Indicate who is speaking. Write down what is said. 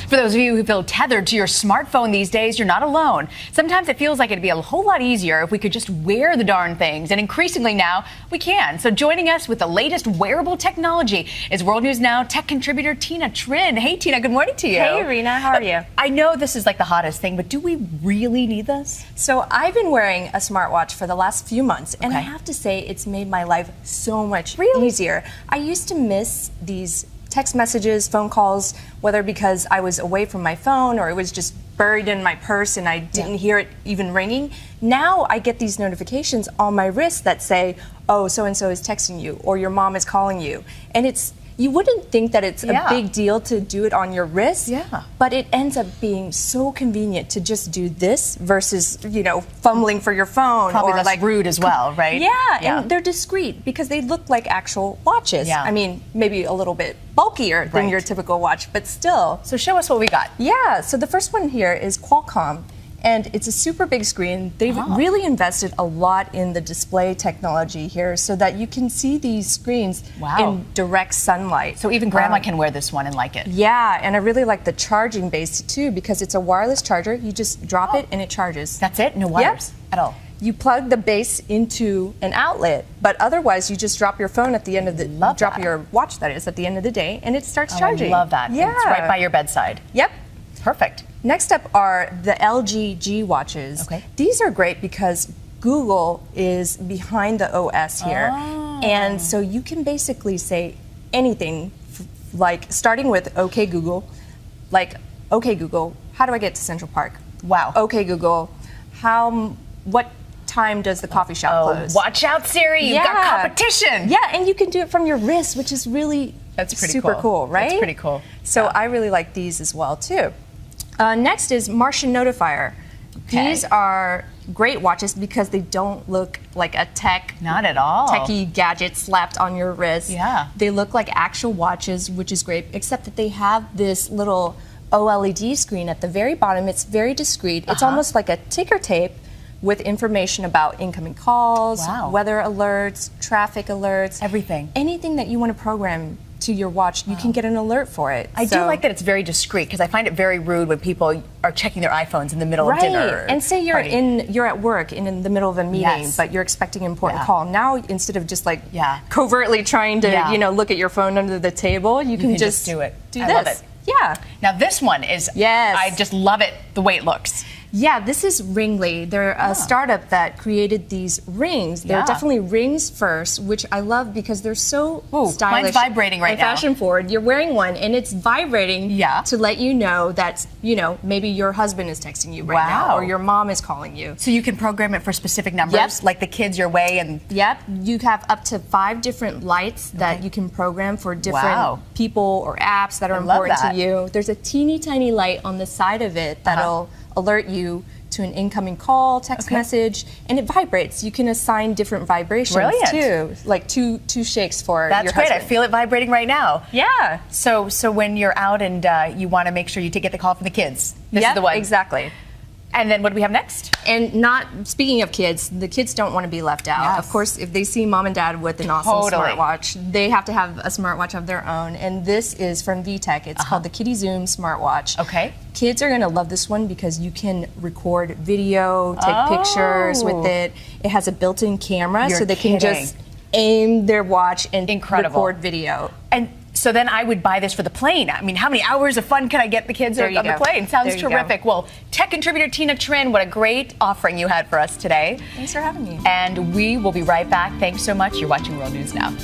Speaker 1: For those of you who feel tethered to your smartphone these days, you're not alone. Sometimes it feels like it'd be a whole lot easier if we could just wear the darn things, and increasingly now we can. So joining us with the latest wearable technology is World News Now tech contributor Tina Trin. Hey Tina, good morning to you.
Speaker 2: Hey Rena, how are you?
Speaker 1: I know this is like the hottest thing, but do we really need this?
Speaker 2: So I've been wearing a smartwatch for the last few months, and I have to say it's made my life so much easier. I used to miss these text messages, phone calls, whether because I was away from my phone or it was just buried in my purse and I didn't hear it even ringing. Now I get these notifications on my wrist that say, oh, so-and-so is texting you or your mom is calling you. And you wouldn't think that it's a big deal to do it on your wrist, but it ends up being so convenient to just do this versus, you know, fumbling for your phone.
Speaker 1: Probably
Speaker 2: or
Speaker 1: less
Speaker 2: like
Speaker 1: rude as well, right?
Speaker 2: Yeah, and they're discreet because they look like actual watches. I mean, maybe a little bit bulkier than your typical watch, but still.
Speaker 1: So show us what we got.
Speaker 2: Yeah, so the first one here is Qualcomm. And it's a super big screen. They've really invested a lot in the display technology here so that you can see these screens in direct sunlight.
Speaker 1: So even grandma can wear this one and like it.
Speaker 2: Yeah, and I really like the charging base too because it's a wireless charger. You just drop it and it charges.
Speaker 1: That's it? No wires at all?
Speaker 2: You plug the base into an outlet, but otherwise you just drop your phone at the end of the your watch, that is, at the end of the day, and it starts charging.
Speaker 1: I love that.
Speaker 2: Yeah.
Speaker 1: And it's right by your bedside.
Speaker 2: Yep.
Speaker 1: Perfect.
Speaker 2: Next up are the LG G watches.
Speaker 1: Okay.
Speaker 2: These are great because Google is behind the OS here. And so you can basically say anything, like starting with OK Google, like, OK Google, how do I get to Central Park?
Speaker 1: Wow.
Speaker 2: OK Google, what time does the coffee shop close?
Speaker 1: Watch out, Siri, you've got competition.
Speaker 2: Yeah, and you can do it from your wrist, which is really super cool, right?
Speaker 1: That's pretty cool.
Speaker 2: So I really like these as well, too. Next is Martian Notifier. These are great watches because they don't look like a
Speaker 1: not at all
Speaker 2: techie gadget slapped on your wrist.
Speaker 1: Yeah.
Speaker 2: They look like actual watches, which is great, except that they have this little OLED screen at the very bottom. It's very discreet. It's almost like a ticker tape with information about incoming calls, weather alerts, traffic alerts.
Speaker 1: Everything.
Speaker 2: Anything that you want to program to your watch, you can get an alert for it.
Speaker 1: I do like that it's very discreet because I find it very rude when people are checking their iPhones in the middle of dinner.
Speaker 2: And say you're at work in the middle of a meeting, but you're expecting an important call. Now, instead of just like covertly trying to look at your phone under the table, you can just
Speaker 1: do it.
Speaker 2: I
Speaker 1: love it.
Speaker 2: Yeah.
Speaker 1: Now this one is I just love it the way it looks.
Speaker 2: Yeah, this is Ringly. They're a startup that created these rings. They're definitely rings first, which I love because they're so stylish.
Speaker 1: Mine's vibrating right
Speaker 2: and
Speaker 1: now.
Speaker 2: Fashion forward. You're wearing one and it's vibrating to let you know that, you know, maybe your husband is texting you right now or your mom is calling you.
Speaker 1: So you can program it for specific numbers, like the kids your way and
Speaker 2: you have up to 5 different lights that you can program for different people or apps that are important to you. There's a teeny tiny light on the side of it that'll alert you to an incoming call, text message, and it vibrates. You can assign different vibrations too, like two shakes for your husband.
Speaker 1: That's great. I feel it vibrating right now.
Speaker 2: Yeah.
Speaker 1: So when you're out and you want to make sure you get the call from the kids, this is the one.
Speaker 2: Exactly.
Speaker 1: And then what do we have next?
Speaker 2: And speaking of kids, the kids don't want to be left out. Of course, if they see mom and dad with an awesome smartwatch, they have to have a smartwatch of their own. And this is from VTech. It's called the Kitty Zoom smartwatch.
Speaker 1: Okay.
Speaker 2: Kids are going to love this one because you can record video, take pictures with it. It has a built-in camera, so they can just aim their watch and record video.
Speaker 1: And so then I would buy this for the plane. I mean, how many hours of fun can I get the kids on the plane? Sounds terrific. Well, tech contributor Tina Trin, what a great offering you had for us today.
Speaker 2: Thanks for having me.
Speaker 1: And we will be right back. Thanks so much. You're watching World News Now.